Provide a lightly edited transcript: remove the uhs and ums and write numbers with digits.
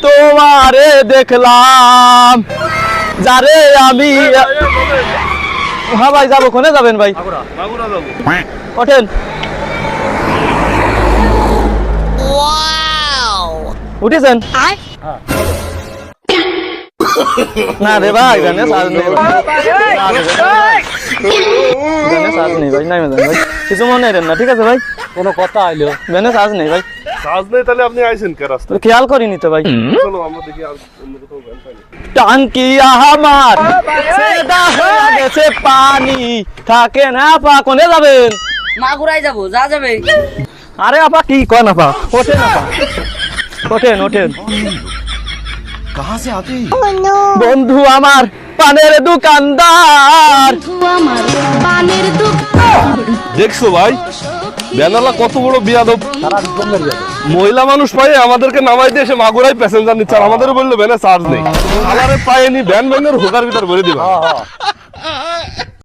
তোমারে দেখলাম যারে আমি। হ্যাঁ ভাই যাবো, কোনে যাবেন ভাই? ওঠেন। উঠেছেন? না রে ভাই, গানে সাজ নেই ভাই, নাই ভাই, কিছু মনে নেন না, ঠিক আছে ভাই? কোনো কথা আইলো গানে সাজ নেই ভাই, সাজ নেই, তাহলে আপনি আইছেন কে রাস্তায়? খেয়াল করিনি তো ভাই। চলো আমরা দেখি আর অন্য কোথাও গান পাই না। টাঙ্কি আমার সেদা হয়ে গেছে পানি, থাকে না আপা, কোনে যাবেন? মাগুরাই যাবো, যা যাবে। আরে আপা কি কন আপা, ওঠেন আপা, ওঠেন ওঠেন। বন্ধু আমার পানের দোকানদার। দেখছো ভাই, বেনালা কত বড় বিয়াদব। মহিলা মানুষ পায়ে আমাদেরকে নামাই দিয়ে এসে মাগুরাই প্যাসেঞ্জার নিচ্ছে, আর আমাদের বললো ভ্যানে চার্জ নেই। আলারে পায়নি ভ্যান ভ্যানের হোকার ভিতর ভরে দিবা।